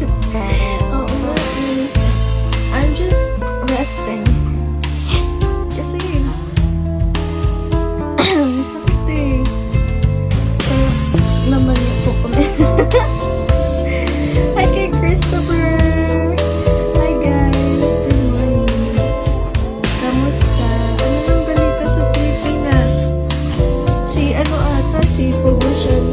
Oo nga eh. I'm just resting. Kasi, sakit eh. So, naman yung po kami. Hi kay Christopher! Hi guys! Good morning! Kamusta? Ano nang balita sa Pilipinas? Si ano ata? Si Poblacion.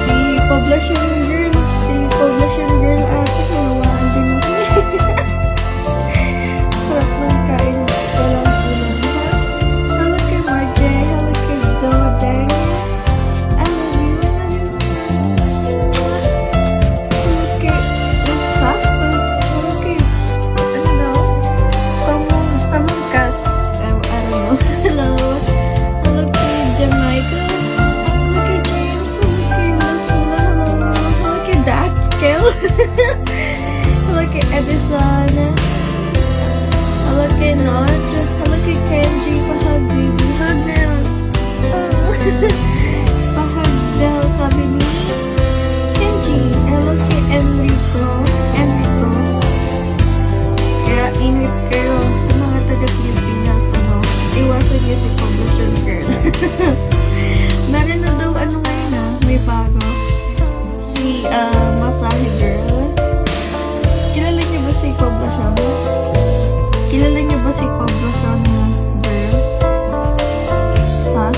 Si Poblacion girl. Si Poblacion girl ate. Nawaan din ako. Sarap ng kain. Walang ulam. Hello kay Marje. Hello kay Dodeng. I love you. I love you. Hello kay Usap. Hello kay ano daw? Pamangkas. I don't know. Hello. Hello kay Jamaica. Hello kay James. Hello kay Luzula. Hello. Hello kay Daxkel. Hello kay Edison. Hello kay Noj. Hello kay Kenji. Pahagbibi. Hanel. Pahagdel sabi ni Kenji. Hello kay Enrico. Enrico. Kaya ingat kayo sa mga taga-Pilipinas. Ano, iwasan niyo si Poblacion girl. Meron na daw ano ngayon na, may bago. Si Masahe girl. Kilala niyo ba si Poblacion? Kilala niyo ba si Poblacion girl? Ha?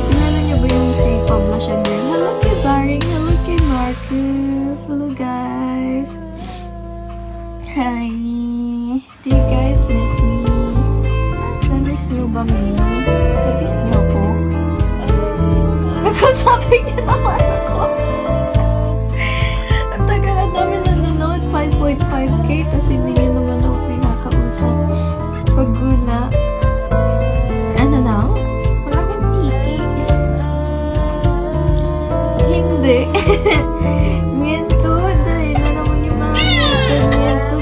Kilala niyo ba yung si Poblacion girl? Hello kay Baring. Hello kay Marcus. Hello guys. Hi. Do you guys miss me? Na-miss niyo ba me? Na-miss niyo ako? Sabi niyo naman ako. Ang tagal, ang dami nanonood. 5.5k. Tapos hindi niyo naman ako pinakausap. Pagguna. Ano na? Wala akong titi. Hindi. Miento. Dahil na naman yung mga miento.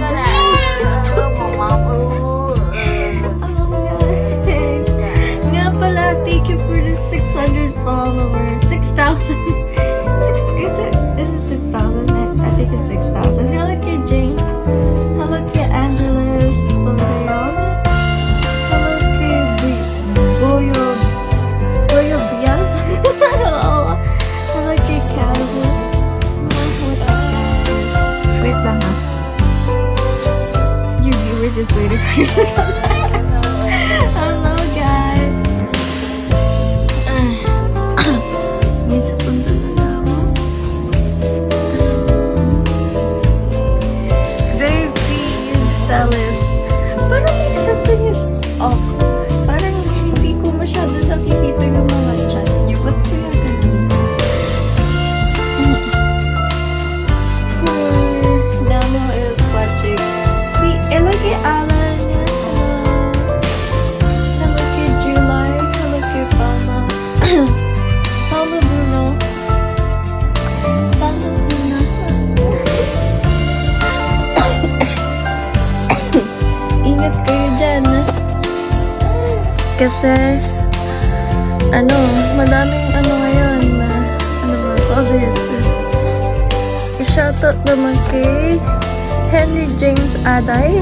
Alam guys. Nga pala, thank you for the 600 followers. 6,000. Is it 6,000? I think it's 6,000. Hello kay James. Hello kay Angeles Toleon. Hello kay Boyo Bias. Hello. Hello kay Calvin. What's up guys? Wait lang ha. Your viewers is waiting for you to come back. Hello guys. May sapunta na ako. Dave T. Salis. Parang may isa to is off. Parang hindi ko masyado nakikita yung mga chat niyo. Ba't kaya ganun? Damo is watching. Hello kay Alan. Hello kay July. Hello kay Palma. Paulo Bruno. Paulo Bruno. Ingat kayo dyan. Kasi, madaming ngayon na, COVID. I-shoutout naman kay Henry James Aday.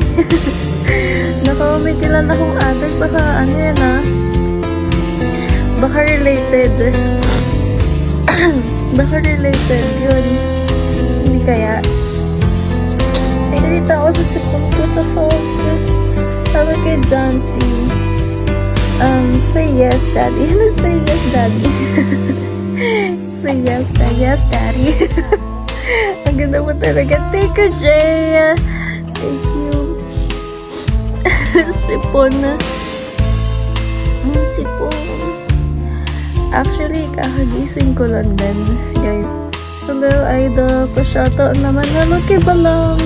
Naku, may kilala akong Aday. Baka yan baka related. Baka related yun. Hindi kaya. Nakikita ko sa sipong ko sa phone. Sabi kay John C. Say yes, daddy. Ano say yes, daddy? Say yes, daddy. Yes, daddy. Ang ganda mo talaga. Thank you, Jay. Thank you. Sipon na. Sipon. Actually, kakagising ko lang din, guys. Hello, idol. Pa-shoutout naman. Hello kay Balong.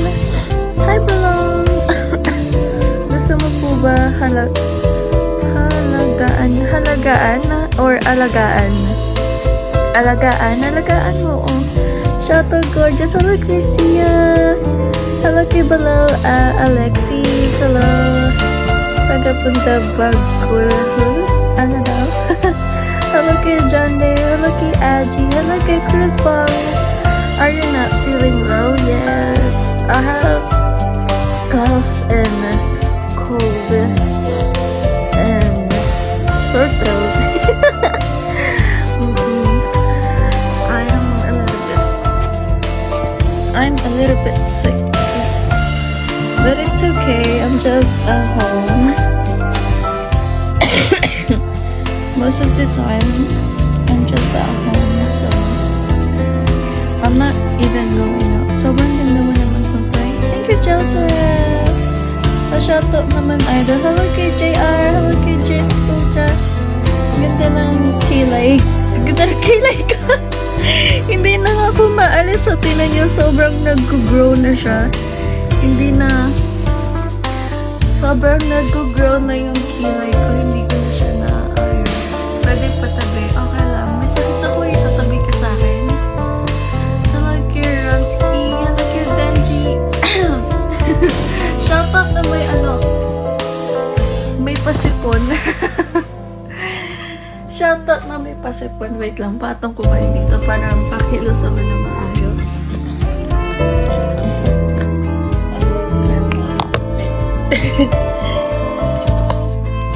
Hi, Balong. Gusto mo po ba halagaan or alagaan? Alagaan mo, oh. Shoutout gorgeous. Hello, Chrisia. Hello kay Balal, Alexis. Hello. Taga-punta Bagkul. Ano daw? Hello kay John Day. Hello kay Ad. okay, Chris Bang. Are you not feeling well? Yes. I have cough and cold and sore throat. I'm a little bit sick. But it's okay. I'm just at home. Most of the time, I'm just at home. So, I'm not even going out. Sobrang ganda mo naman pagpay. Thank you, Joseph! Pa-shoutout naman, idol. Hello kay JR. Hello kay James Kultra. Ganda ng kilay. Ganda ng kilay ko. Hindi na nga po maalis. So, tinan nyo, sobrang nag-grow na siya. Hindi na. Sobrang nag-grow na yung kilay ko. Hindi ko na siya na pwede patabi. Okay lang. May sakit ako, itatabi ka sa akin. Hello, kay Ransky. Hello, kay Benji. Shoutout na may pasipon. Shoutout na may pasipon. Wait lang, patong ko kayo dito para pakilos ako na maayos.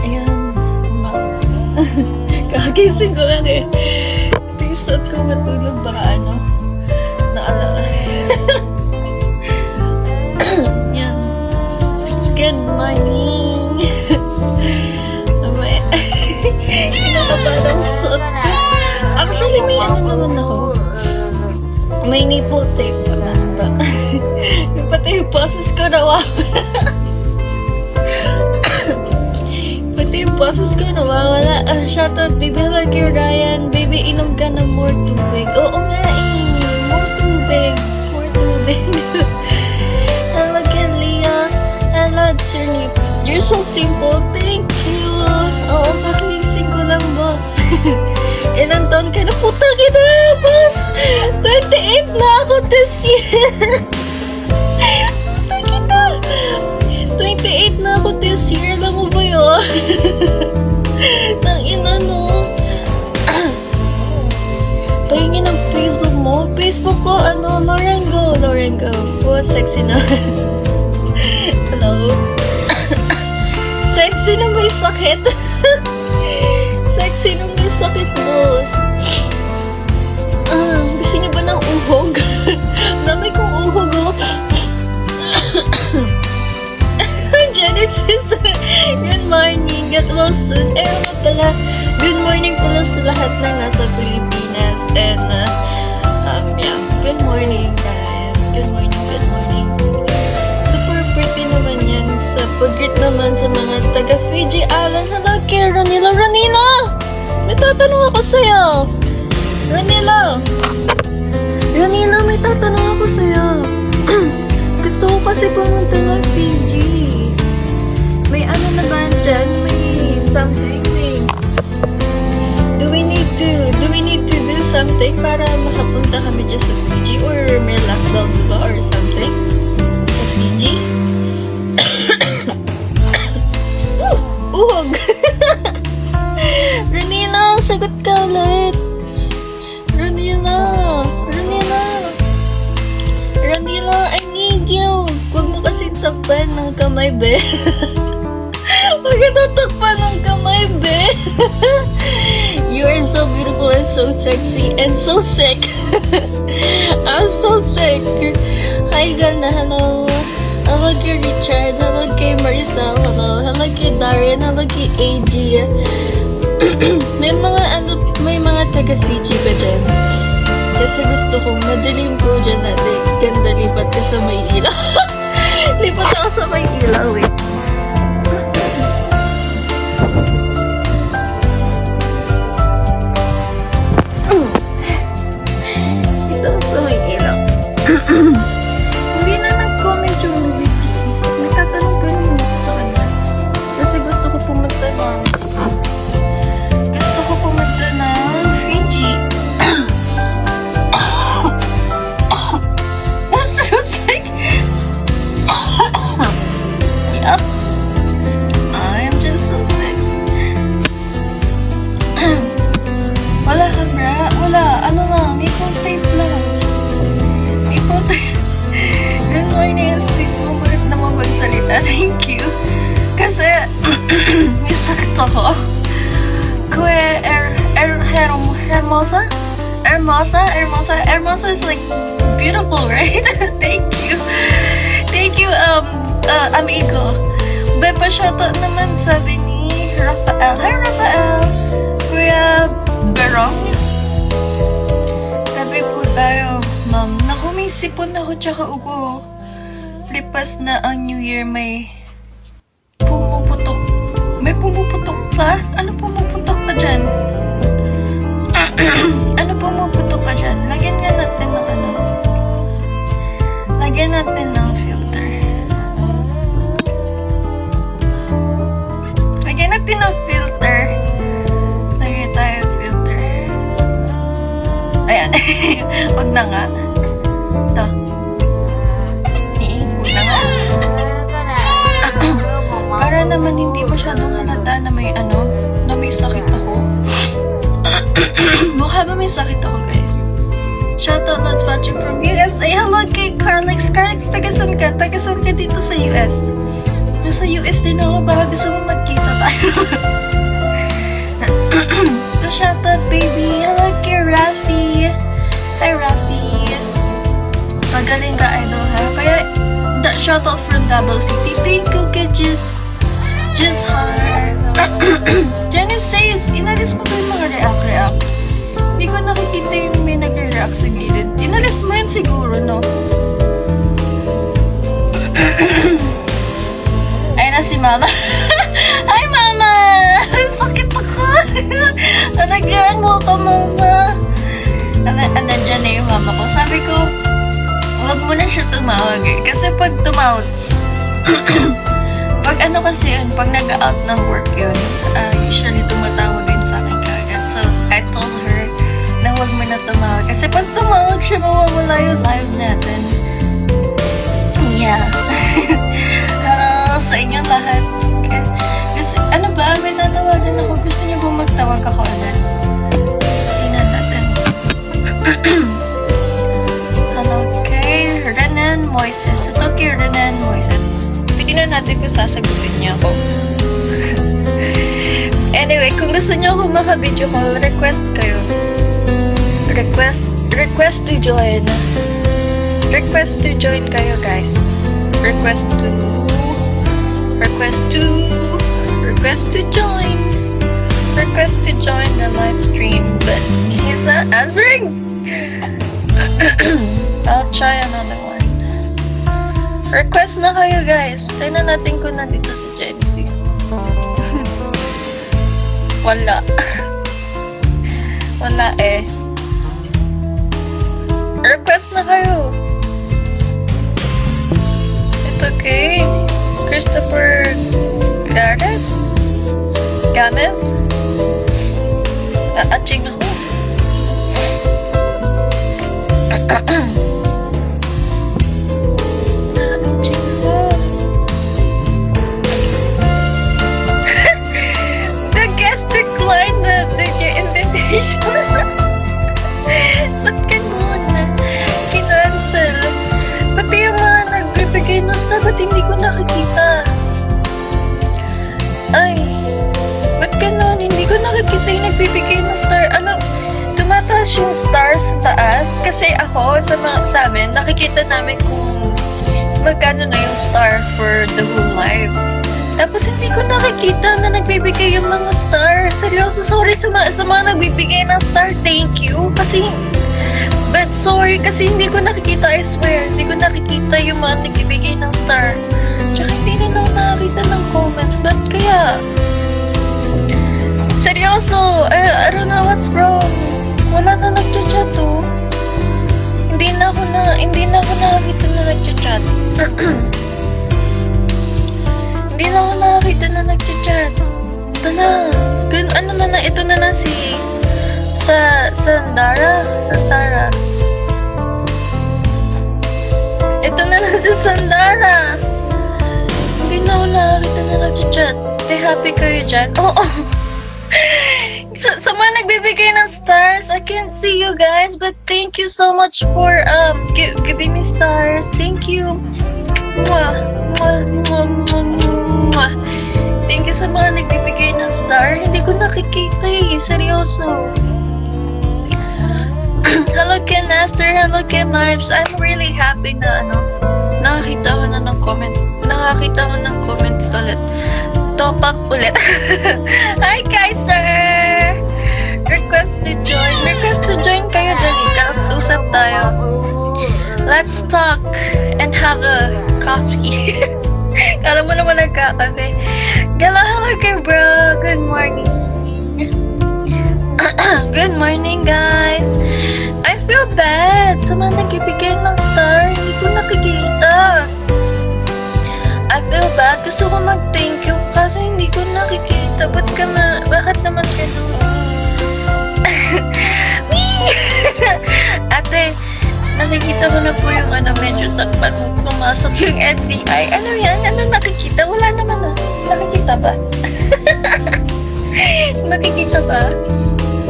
Ayan. Kakagising ko lang eh. Tisot ko matulog baka naalala. Yan. Good morning. Parang suot ko. Actually, may naman ako. May nipple tape naman. But, yung pati yung boses ko nawawala. Pati yung boses ko nawawala. Shoutout, baby. Hello kay Ryan. Baby, inom ka ng more tubig. Oo nga eh. More tubig. More tubig. Hello kay Leah. Hello, Sir Nip. You're so simple. Thank you. Oo, kakagising ko lang, boss. Ilang taon ka na? Puta kita, boss! 28 na ako this year! Puta kita! 28 na ako this year. Alam mo ba yun? Tangina, no? Pahingin ang Facebook mo. Facebook ko, Lorengo. Lorengo. Oh, sexy na. Hello? Sexy na may sakit. Sexy na may sakit, boss. Gusto niyo ba ng uhog? Dami kong uhog, oh. Genesis, good morning. Get well soon. Eh, nga pala, good morning pala sa lahat ng nasa Pilipinas. And, yeah, good morning, guys. Good morning, good morning. Super pretty naman yan. Sa pag-greet naman sa mga taga-Fiji Island. Hello kay Ranila. Ranila! May tatanong ako sa'yo. Ranila! Ranila, may tatanong ako sa'yo. Gusto ko kasi pumunta ng Fiji. May na ba dyan? May something? Do we need to do something para makapunta kami dyan sa Fiji? Or may lockdown ba or something? Sa Fiji? Uhog! Ranila, sagot ka ulit. Ranila, I need you. Huwag mo kasing takpan ng kamay, be. Huwag ka tatakpan ng kamay, be. You are so beautiful and so sexy and so sick. I'm so sick. Hi, Gana. Hello. Hello kay Richard. Hello kay Maricel. Hello. Hello kay Darren. Hello kay AG. May mga taga-Fiji ba dyan? Kasi gusto kong madilim ko dyan natin. Ganda, lipat ka sa may ilaw. Lipat ako sa may ilaw, eh. Ito sa may ilaw. Hindi na nag-comment yung video. May tatanong pa naman ako sa kanya. Kasi gusto ko pumunta ng Fiji. Yup. Nipple tape lang. Nipple tape. Good morning, sweet mo. Bakit naman magsalita? Thank you. Kasi, may sakit ako. Kuya Hermosa? Hermosa is like beautiful, right? Thank you. Thank you, amigo. Beba, shoutout naman sabi ni Rafael. Hi, Rafael. Kuya Berong. Tabi po tayo, ma'am. Naku, may sipon ako tsaka ubo. Lipas na ang New Year, may pumuputok. May pumuputok pa? Ano pumuputok ka dyan? Ano pumuputok ka dyan? Lagyan nga natin ng ano. Lagyan natin ng filter. Lagyan natin ng filter. Lagyan tayo filter. Ayan. Huwag na nga. Ito. Huwag na nga. Para naman hindi masyadong halata na may ano, na may sakit ako. Mukha ba may sakit ako, guys? Shoutout lots watching from US. Say hello kay Carlex. Carlex, tagasan ka? Tagasan ka dito sa US? Nasa US din ako. Baka gusto mo magkita tayo. So, shoutout, baby. Hello kay Rafi. Hi, Rafi. Pagaling ka, idol, ha? Kaya, shoutout from Davao City. Thank you, kay Just Har. Jenny says, inalis mo ba yung mga react? Hindi ko nakikita yung may nagre-react sa gilid. Inalis mo yun siguro, no? Ayun na si Mama. Hi, Mama! Sakit ako! Talagaan mo ka, Mama. Andyan na yung mama ko. Sabi ko, huwag mo na siya tumawag eh. Kasi pag tumawag, pag ano kasi yun, pag nag-out ng work yun, usually tumatawag din sa akin kagad. So, I told her na huwag mo na tumawag. Kasi pag tumawag siya, mawawala yung live natin. Yeah. Hello sa inyong lahat. Ano ba? May natawagan ako. Gusto niyo ba magtawag ako ulit? Tingnan natin. Hello kay Renan Moises. Ito kay Renan Moises. Tingnan natin kung sasagutin niya ako. Anyway, kung gusto niyo ako maka-video call, request kayo. Request to join. Request to join kayo, guys. Request to join. Request to join the live stream, but he's not answering. I'll try another one. Request na kayo, guys. Tignan natin kung nandito si Genesis. Wala. Wala eh. Request na kayo. It's okay. Christopher Games? Aching ako. Aching ako. The guest declined the invitation. Ba't ganun? Kinancel. Pati yung mga nagbibigay ng stuff, ba't hindi ko nakikita? Ay, ba't ganun? Hindi ko nakikita yung nagbibigay ng star. Alam, tumataas yung star sa taas. Kasi ako, sa amin, nakikita namin kung magkano na yung star for the whole live. Tapos hindi ko nakikita na nagbibigay yung mga star. Seryoso, sorry sa mga nagbibigay ng star. Thank you. But sorry, kasi hindi ko nakikita, I swear. Hindi ko nakikita yung mga nagbibigay ng star. Tsaka hindi rin ako nakakita ng comments. Ba't kaya? Seryoso, I don't know what's wrong. Wala na nagchat-chat oh. Hindi na ako nakakita na nagchat-chat. Hindi na ako nakakita na nagchat-chat. Ito na. Ano na lang, ito na lang si Sandara. Ito na lang si Sandara. Hindi na ako nakakita na nagchat-chat. Happy kayo dyan? Oo. Sa mga nagbibigay ng stars, I can't see you guys, but thank you so much for giving me stars. Thank you. Mwah, mwah, mwah, mwah, mwah. Thank you sa mga nagbibigay ng star. Hindi ko nakikita eh. Seryoso. Hello kay Nestor. Hello kay Marbs. I'm really happy na nakakita ko na ng comment. Nakakita ko ng comments ulit. Topak ulit. Hi Kaiser! Request to join. Request to join kayo dali. Usap tayo. Let's talk and have a coffee. Kala mo naman nagkakape. Hello kay bro. Good morning. Good morning guys. I feel bad sa mga nagbibigay ng star. Hindi ko nakikita. I feel bad. Gusto ko mag-thank you kasi hindi ko nakikita. Bakit naman ganun? Ate, nakikita ko na po yung medyo takpan mo pumasok yung NBI. Ano yan? Ano nakikita? Wala naman na. Nakikita ba? Nakikita ba?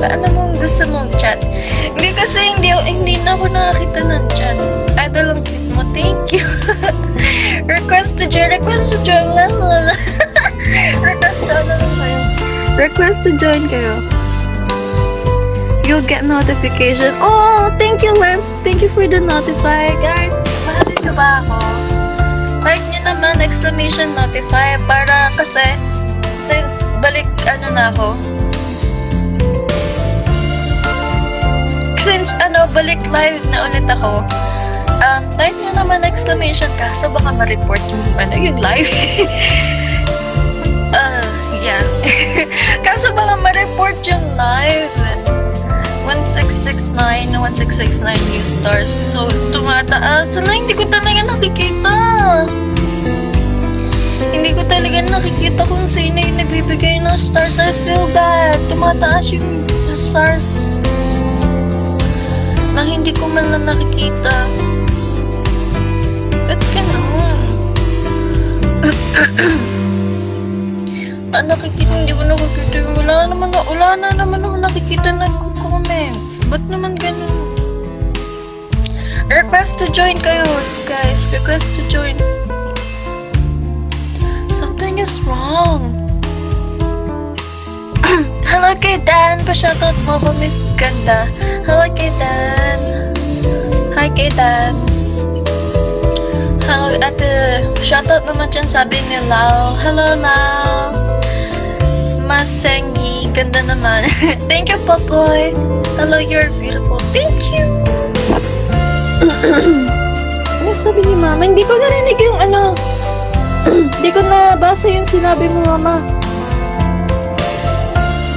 Paano mong gusto mong chat? Hindi kasi hindi na ako nakakita ng chat. Idol ang tweet mo. Thank you. Request to join. Request to join. Request to join kayo. You'll get notification. Oh, thank you, Lance. Thank you for the notify. Guys, mahalin nyo ba ako? Like nyo naman, exclamation notify. Para kasi, since balik, na ako. Since, balik live na ulit ako. Type nyo naman exclamation kaso baka ma-report yung live. Yeah. Kaso baka ma-report yung live. 1669 new stars. So, tumataas. Hindi ko talaga nakikita. Hindi ko talaga nakikita kung sino yung nagbibigay ng stars. I feel bad. Tumataas yung stars na hindi ko man lang nakikita. Ba't ganun? Hindi ko nakikita. Wala na naman ako nakikita na comments. Ba't naman ganun? Request to join kayo, guys. Request to join. Something is wrong. Hello kay Dan. Pa-shoutout mo ko, Miss Ganda. Hello kay Dan. Hi kay Dan. Hello, ate. Shoutout naman dyan sabi ni Lau. Hello, Lau. Masengi. Ganda naman. Thank you, Popoy. Hello, you're beautiful. Thank you. Ano sabi ni Mama? Hindi ko narinig yung Hindi ko nabasa yung sinabi mo, Mama.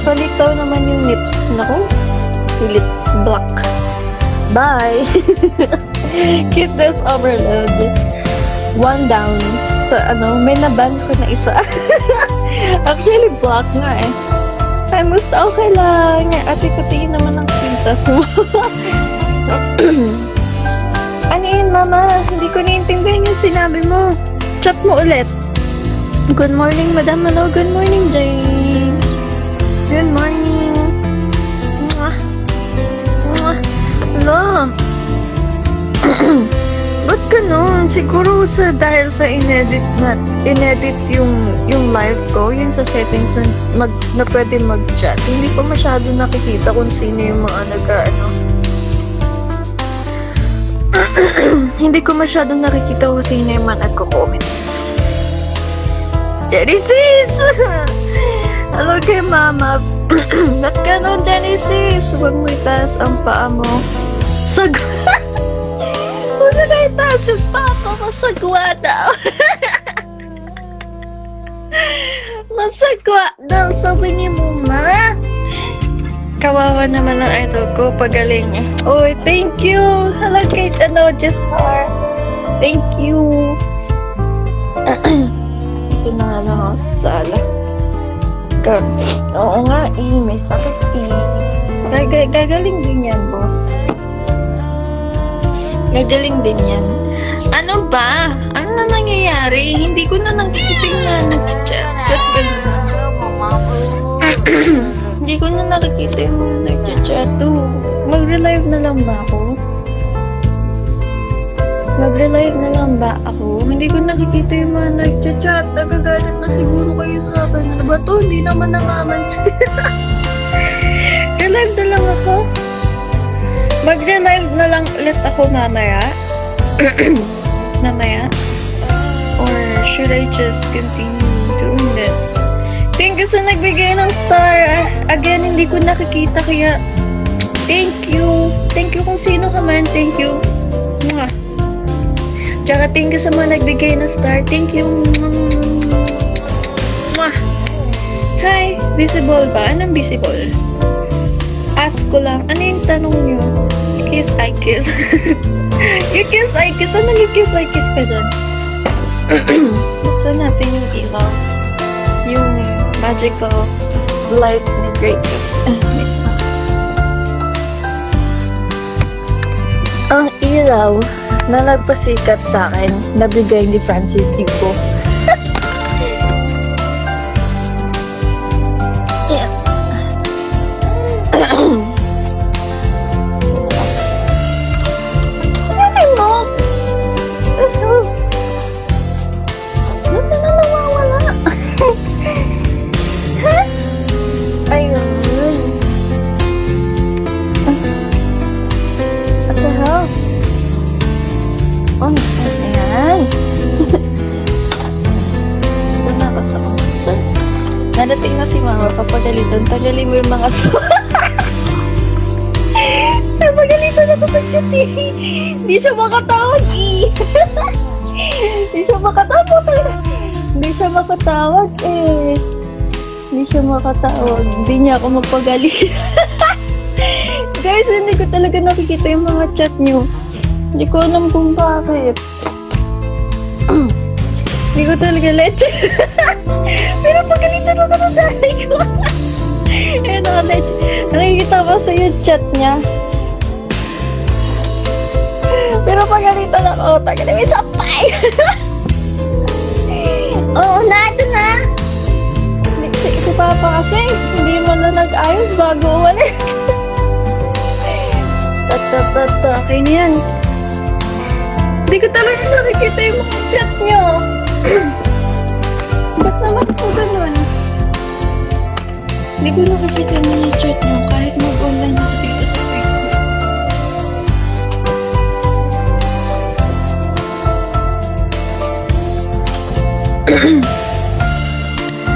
Balik daw naman yung nips. Naku. Pilit black. Bye. Cuteness overload. One down. Sa may naban ko na isa. Actually, black nga eh. Ay, basta okay lang. Ate ko tingin naman ang pintas mo. Ano yun, Mama? Hindi ko naiintindihan yung sinabi mo. Chat mo ulit. Good morning, Madam. Hello, good morning, James. Good morning. Mwah. Mwah. Hello. Ba't ganun? Siguro dahil sa inedit yung live ko, yung sa settings na pwede mag-chat. Hindi ko masyado nakikita kung sino yung mga hindi ko masyado nakikita kung sino yung mga nagko-comment. Genesis! Hello kay Mama. Ba't ganun, Genesis? Huwag mo itaas ang paa mo. Huwag mo na itaas yung papa mo. Masagwa daw. Masagwa daw. Sabi ni Mama. Kawawa naman ang idol ko. Pagaling. Oy, thank you. Hello kay Jesar. Thank you. Ito na nga lang ako sa sala. Oo nga may sakit Gagaling din yan, boss. Gagaling din yan. Ano ba? Ano na nangyayari? Hindi ko na nakikita na nag-chat. Ba't ganun? Hindi ko na nakikita yung mga nag-chat. Magre-live na lang ba ako? Magre-live na lang ba ako? Hindi ko nakikita yung mga nag-chat. Nagagalit na siguro kayo sa akin. Ano ba to? Hindi naman namamansin. Re-live na lang ako. Magre-live na lang ulit ako mamaya. Mamaya. Or should I just continue doing this? Thank you sa nagbigay ng star. Again, hindi ko nakikita kaya thank you. Thank you kung sino ka man. Thank you. Mwah. Tsaka thank you sa mga nagbigay ng star. Thank you. Mwah. Hi. Visible ba? Anong visible? Ask ko lang. Ano yung tanong nyo? Kiss, I kiss. You kiss, I kiss. Ano yung kiss, I kiss ka dyan? Buksan natin yung ilaw. Yung magical light ni Great. Ang ilaw na nagpasikat sa akin, nabigay ni Francis Yuko. Yeah. Sinabi mo? Ba't na nawawala? Ha? Ayun. What the hell? Oh, ayan. Ito na ako sa computer. Nadating na si mama, papagalitan. Tagalin mo yung mga Napagalitan ako sa chat eh. Hindi siya makatawag eh. Hindi siya makatawag eh. Hindi siya makatawag eh. Hindi siya makatawag. Hindi niya ako magpagalit. Guys, hindi ko talaga nakikita yung mga chat niyo. Hindi ko alam kung bakit. Hindi ko talaga leche. Pero pagalitan ako ng dali ko. Ayun ako leche. Nakikita ko sa yung chat niya. Pero pagalitan ako, tagalin yung sapay. Oo na, ito na. Si Papa kasi, hindi mo na nag-ayos bago umalis. Okay na yan. Hindi ko talaga nakikita yung mga chat niyo. Ba't naman po ganun? Hindi ko nakikita yung mga chat niyo kahit mag-online ako dito sa Facebook.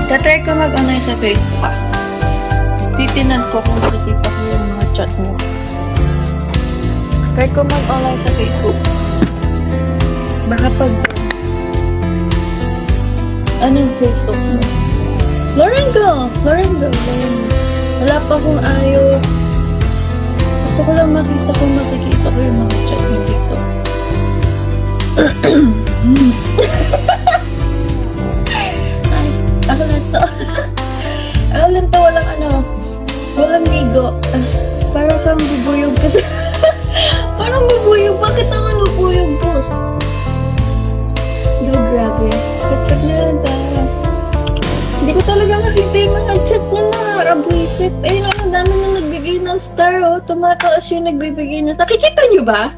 Tatry ko mag-online sa Facebook. Titinan ko kung nakikita ko yung mga chat mo. Try ko mag-online sa Facebook. Baka pag... Anong Facebook mo? Lorenzo! Wala pa akong ayos. Gusto ko lang makita kung makikita ko yung mga chat mo dito. Ay, ako lang to. Ako lang to, walang ligo. Parang kang bubuyog kasi. Parang bubuyog. Bakit naman bubuyog, boss? So, grabe. Chat na lang tayo. Hindi ko talaga makita yung mga chat nyo na. Rabwisit. Ayun, ang dami na nagbigay ng star, oh. Tumataas yung nagbibigay ng star. Nakikita nyo ba?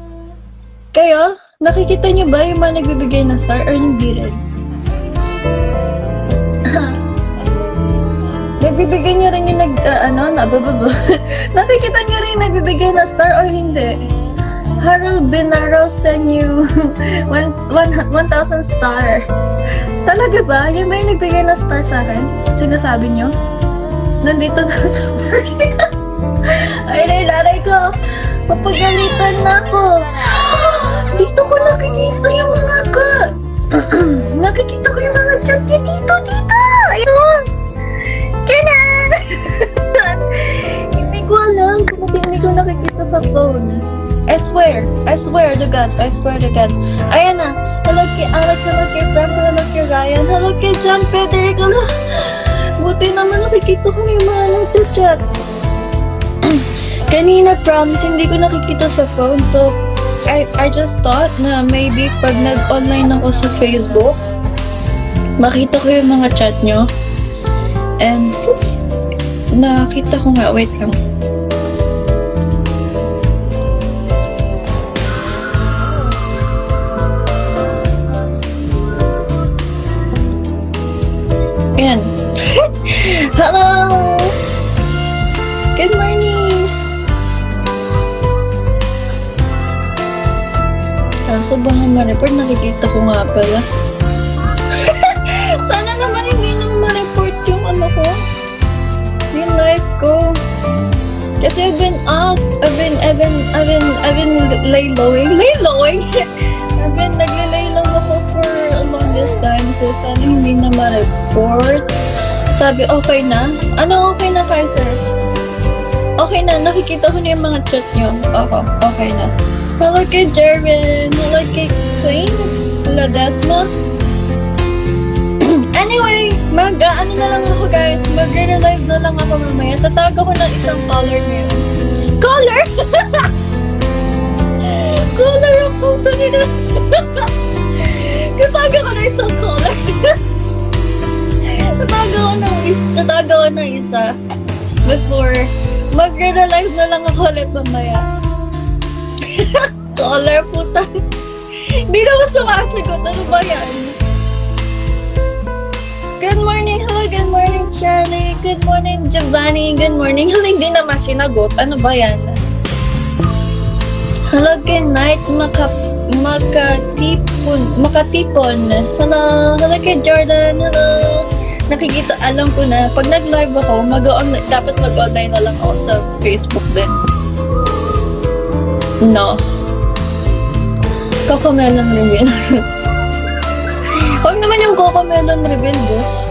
Kayo? Nakikita nyo ba yung mga nagbibigay ng star or hindi rin? Nagbibigay nyo rin yung nakikita nyo rin yung nagbibigay ng star or hindi? Harold Benaro send you 1,000 star. Talaga ba? Yan ba yung nagbigay ng star sa akin? Sinasabi nyo? Nandito na sa party. Ay, nanay ko. Papagalitan na ako. Dito ko nakikita yung mga nakikita ko yung mga chat niya dito. Ayun. Tiyan! Hindi ko alam kung hindi ko nakikita sa phone. I swear to God. Ayan na. Hello kay Alex, hello kay Franco, hello kay Ryan, hello kay John Frederick, hello. Buti naman nakikita ko yung mga nag-chat. Kanina, promise, hindi ko nakikita sa phone. So, I just thought na maybe pag nag-online ako sa Facebook, makita ko yung mga chat nyo. And nakita ko nga, wait lang. Ayan. Hello! Good morning! Kaso baka ma-report, nakikita ko nga pala. Sana naman hindi na ma-report yung ano ko. Yung life ko. Kasi I've been up. I've been laylowing. I've been naglilay-lang ako for a longest time. So sana hindi na ma-report. Sabi, okay na? Ano okay na, Kaiser? Okay na, nakikita ko na yung mga chat nyo. Okay na. Hello kay Jervin. Hello kay Queen. Hello, Desma. Anyway, ano na lang ako, guys. Magre-relive na lang ako mamaya. Tatawag ako ng isang caller ngayon. Caller? Caller ako. Tatawag ako ng isang caller. Tatawag ako ng isa. Before, magre-relive na lang ako ulit mamaya. Caller, puta. Hindi naman sumasagot. Ano ba yan? Good morning. Hello, good morning, Charlie. Good morning, Giovanni. Good morning. Hello, hindi naman sinagot. Ano ba yan? Hello, good night, makatipon. Hello, hello kay Jordan. Hello. Nakikita, alam ko na, pag nag-live ako, dapat mag-online na lang ako sa Facebook din. No. Cocomelon reveal. Huwag naman yung Cocomelon reveal, boss.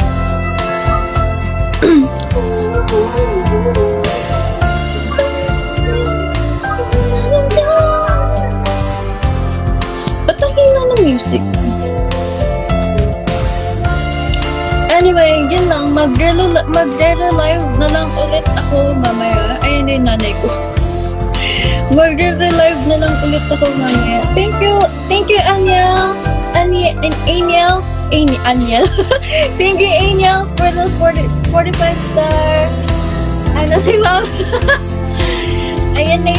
Ba't ang hina ng music? Anyway, yun lang. Magre-relive na lang ulit ako mamaya. Ay, hindi, nanay ko. Magre-relive na lang ulit ako mamaya. Thank you, Aniel. Aniel. Thank you, Aniel, for the 45 star. Ano si Ma'am? Ayan na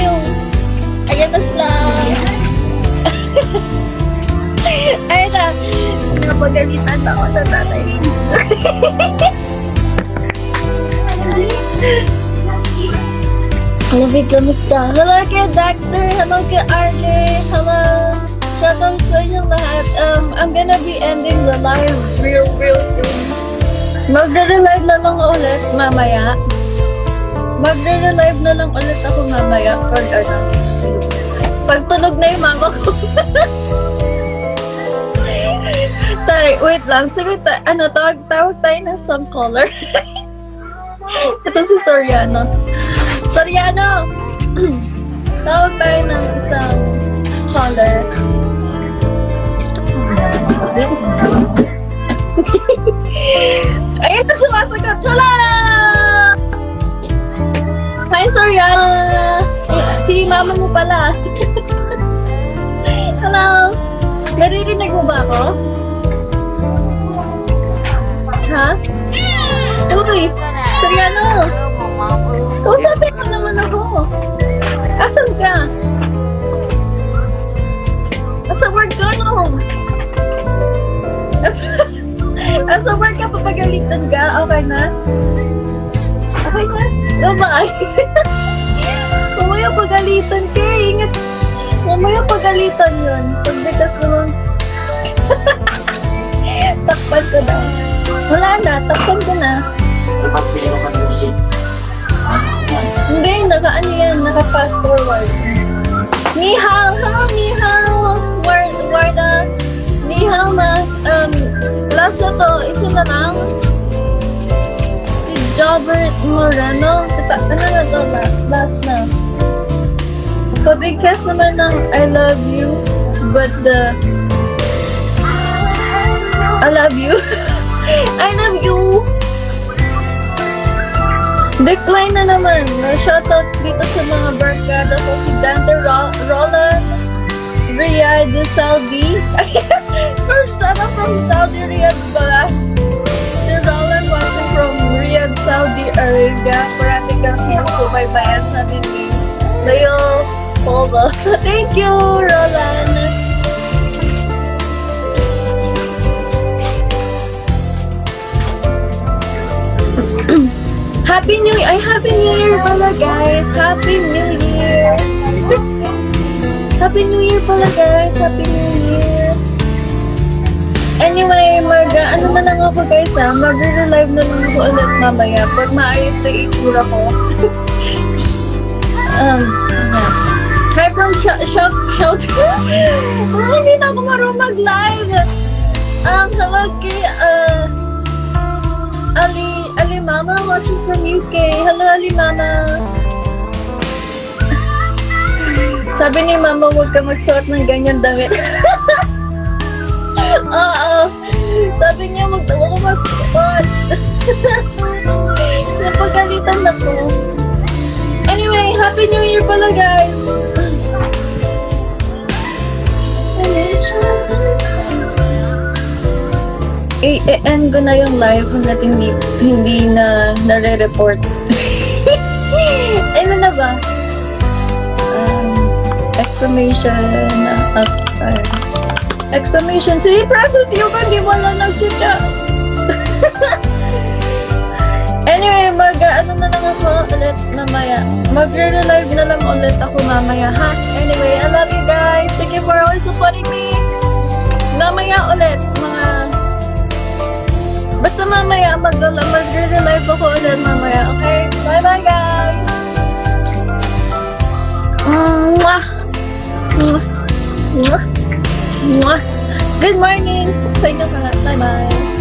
sila. Ay na, napagalitan na ako sa tatay. Lamig ka. Hello kay Dexter. Hello kay RJ. Hello. Shoutout sa inyong lahat. I'm gonna be ending the live real soon. Magre-relive na lang ulit mamaya. Ako mamaya. Pagtulog na yung mama ko. Wait lang. Sige, tawag tayo ng some caller. Ito si Soriano. Tawag tayo ng isang caller. Ayun na sumasagot. Hello! Hi, Soriano! Si mama mo pala. Hello! Naririnig mo ba ako? Ha? Uy! Soriano! Kausapin mo naman ako. Asan ka? Nasa work ka, no? Nasa work ka, papagalitan ka? Okay na? Bye-bye. Mamaya pagalitan ka, ingat. Mamaya pagalitan yun. Pagbigas naman. Takpan ko na. Wala na, takpan ko na. Ipapilo ka music. Hindi, naka-fast forward. Ni hao, hello, ni hao. Warda. Ni hao, ma. Last na to, isa na lang. Si Jobert Moreno. Ano na to, last na. Pabigkas naman ng I love you, but I love you. I love you. Decline na naman. Shoutout dito sa mga barkada ko. Si Dante Roland, Riyadh, Saudi. From Saudi, Riyadh pala. Si Roland watching from Riyadh, Saudi Arabia. also. Thank you, Roland. Happy New Year! Ay, Happy New Year pala, guys! Happy New Year! Happy New Year pala, guys! Happy New Year! Anyway, ano na lang ako, guys, mag-re-live na lang ako ulit mamaya pag maayos na itsura ko. Ayan. Hi from shout. Hindi na ako marunong mag-live. Hello kay, Ali Mama watching from UK. Hello, Ali Mama. Sabi ni Mama, huwag ka magsuot ng ganyan damit. Oo. Sabi niya, huwag ako magsuot. Napagalitan na po. Anyway, Happy New Year pala, guys. I-end ko na yung live hanggat hindi na nare-report. Ano na ba? Exclamation after. Exclamation. See, process yung hindi wala nag-chat. Anyway, ano na lang ako ulit mamaya. Magre-relive na lang ulit ako mamaya, ha? Anyway, I love you guys. Thank you for always supporting me. Mamaya ulit, basta mamaya, magre-relive ako ulit mamaya, okay? Bye-bye, guys! Mwah! Mwah! Mwah! Mwah! Good morning sa inyo lahat. Bye-bye!